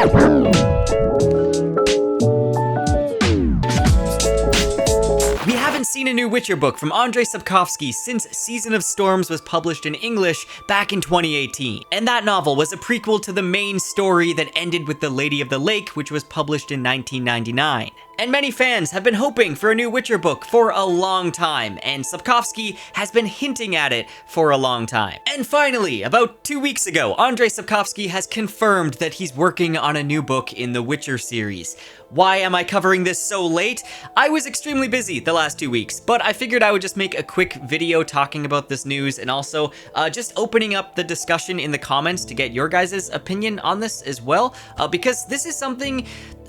We haven't seen a new Witcher book from Andrzej Sapkowski since Season of Storms was published in English back in 2018. And that novel was a prequel to the main story that ended with The Lady of the Lake, which was published in 1999. And many fans have been hoping for a new Witcher book for a long time, and Sapkowski has been hinting at it for a long time. And finally, about 2 weeks ago, Andrzej Sapkowski has confirmed that he's working on a new book in the Witcher series. Why am I covering this so late? I was extremely busy the last 2 weeks, but I figured I would just make a quick video talking about this news and also just opening up the discussion in the comments to get your guys' opinion on this as well, because this is something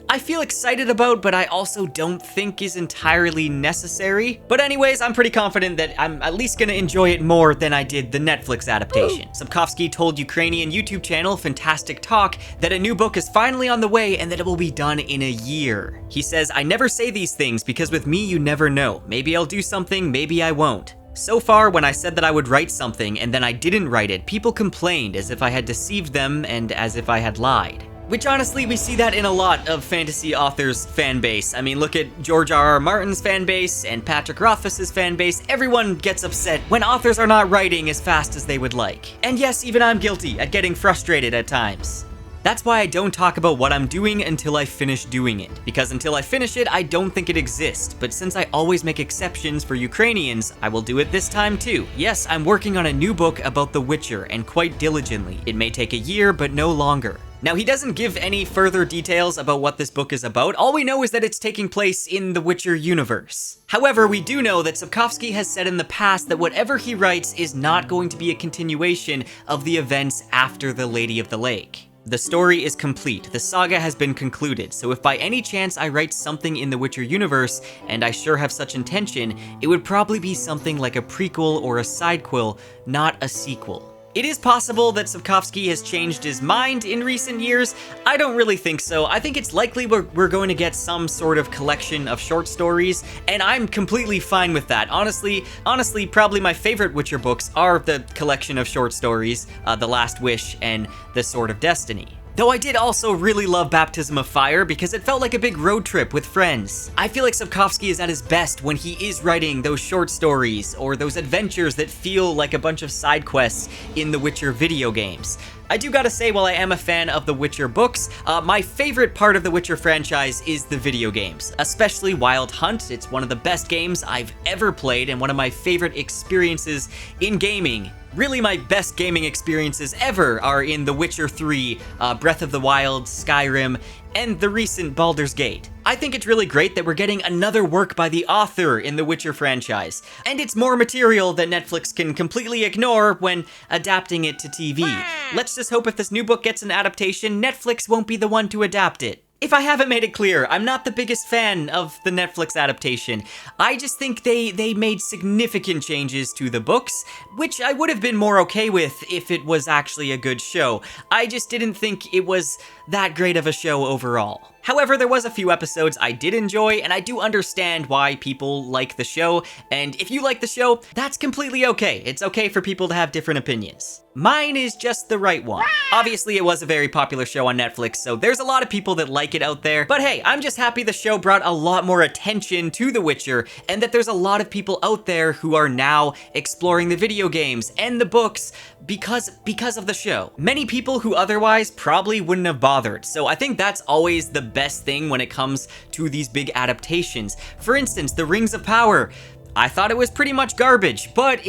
I feel excited about, but I also don't think is entirely necessary. But anyways, I'm pretty confident that I'm at least gonna enjoy it more than I did the Netflix adaptation. Sapkowski told Ukrainian YouTube channel Fantastic Talk that a new book is finally on the way and that it will be done in a year. He says, "I never say these things because with me you never know. Maybe I'll do something, maybe I won't. So far, when I said that I would write something and then I didn't write it, people complained as if I had deceived them and as if I had lied." Which honestly, we see that in a lot of fantasy authors' fan base. I mean, look at George R.R. Martin's fan base and Patrick Rothfuss's fan base. Everyone gets upset when authors are not writing as fast as they would like. And yes, even I'm guilty at getting frustrated at times. That's why I don't talk about what I'm doing until I finish doing it. Because until I finish it, I don't think it exists. But since I always make exceptions for Ukrainians, I will do it this time too. Yes, I'm working on a new book about The Witcher, and quite diligently. It may take a year, but no longer. Now, he doesn't give any further details about what this book is about. All we know is that it's taking place in the Witcher universe. However, we do know that Sapkowski has said in the past that whatever he writes is not going to be a continuation of the events after The Lady of the Lake. The story is complete, the saga has been concluded, so if by any chance I write something in the Witcher universe, and I sure have such intention, it would probably be something like a prequel or a sidequel, not a sequel. It is possible that Sapkowski has changed his mind in recent years. I don't really think so. I think it's likely we're going to get some sort of collection of short stories, and I'm completely fine with that. Honestly, probably my favorite Witcher books are the collection of short stories, The Last Wish and The Sword of Destiny. Though I did also really love Baptism of Fire because it felt like a big road trip with friends. I feel like Sapkowski is at his best when he is writing those short stories or those adventures that feel like a bunch of side quests in the Witcher video games. I do gotta say, while I am a fan of the Witcher books, my favorite part of the Witcher franchise is the video games, especially Wild Hunt. It's one of the best games I've ever played and one of my favorite experiences in gaming. Really, my best gaming experiences ever are in The Witcher 3, Breath of the Wild, Skyrim, and the recent Baldur's Gate. I think it's really great that we're getting another work by the author in the Witcher franchise, and it's more material that Netflix can completely ignore when adapting it to TV. Let's just hope if this new book gets an adaptation, Netflix won't be the one to adapt it. If I haven't made it clear, I'm not the biggest fan of the Netflix adaptation. I just think they made significant changes to the books, which I would have been more okay with if it was actually a good show. I just didn't think it was that great of a show overall. However, there was a few episodes I did enjoy, and I do understand why people like the show, and if you like the show, that's completely okay. It's okay for people to have different opinions. Mine is just the right one. Obviously, it was a very popular show on Netflix, so there's a lot of people that like it out there, but hey, I'm just happy the show brought a lot more attention to The Witcher, and that there's a lot of people out there who are now exploring the video games and the books because of the show. Many people who otherwise probably wouldn't have bothered, so I think that's always the best thing when it comes to these big adaptations. For instance, The Rings of Power. I thought it was pretty much garbage, but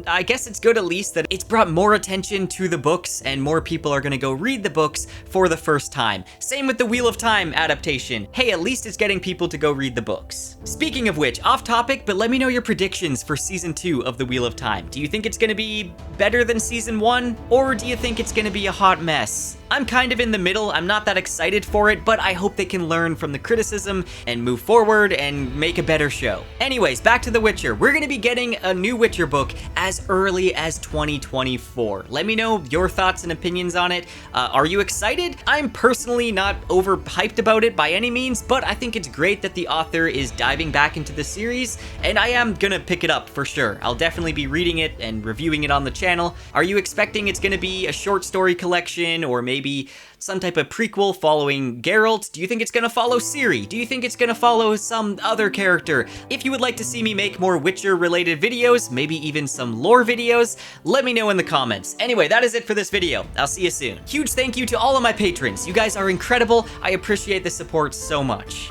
I guess it's good at least that it's brought more attention to the books and more people are gonna go read the books for the first time. Same with the Wheel of Time adaptation. Hey, at least it's getting people to go read the books. Speaking of which, off topic, but let me know your predictions for season 2 of the Wheel of Time. Do you think it's gonna be better than season 1? Or do you think it's gonna be a hot mess? I'm kind of in the middle. I'm not that excited for it, but I hope they can learn from the criticism and move forward and make a better show. Anyways, back to The Witcher. We're gonna be getting a new Witcher book as early as 2024. Let me know your thoughts and opinions on it. Are you excited? I'm personally not overhyped about it by any means, but I think it's great that the author is diving back into the series, and I am gonna pick it up for sure. I'll definitely be reading it and reviewing it on the channel. Are you expecting it's gonna be a short story collection or maybe maybe some type of prequel following Geralt? Do you think it's gonna follow Ciri? Do you think it's gonna follow some other character? If you would like to see me make more Witcher related videos, maybe even some lore videos, let me know in the comments. Anyway, that is it for this video. I'll see you soon. Huge thank you to all of my patrons. You guys are incredible. I appreciate the support so much.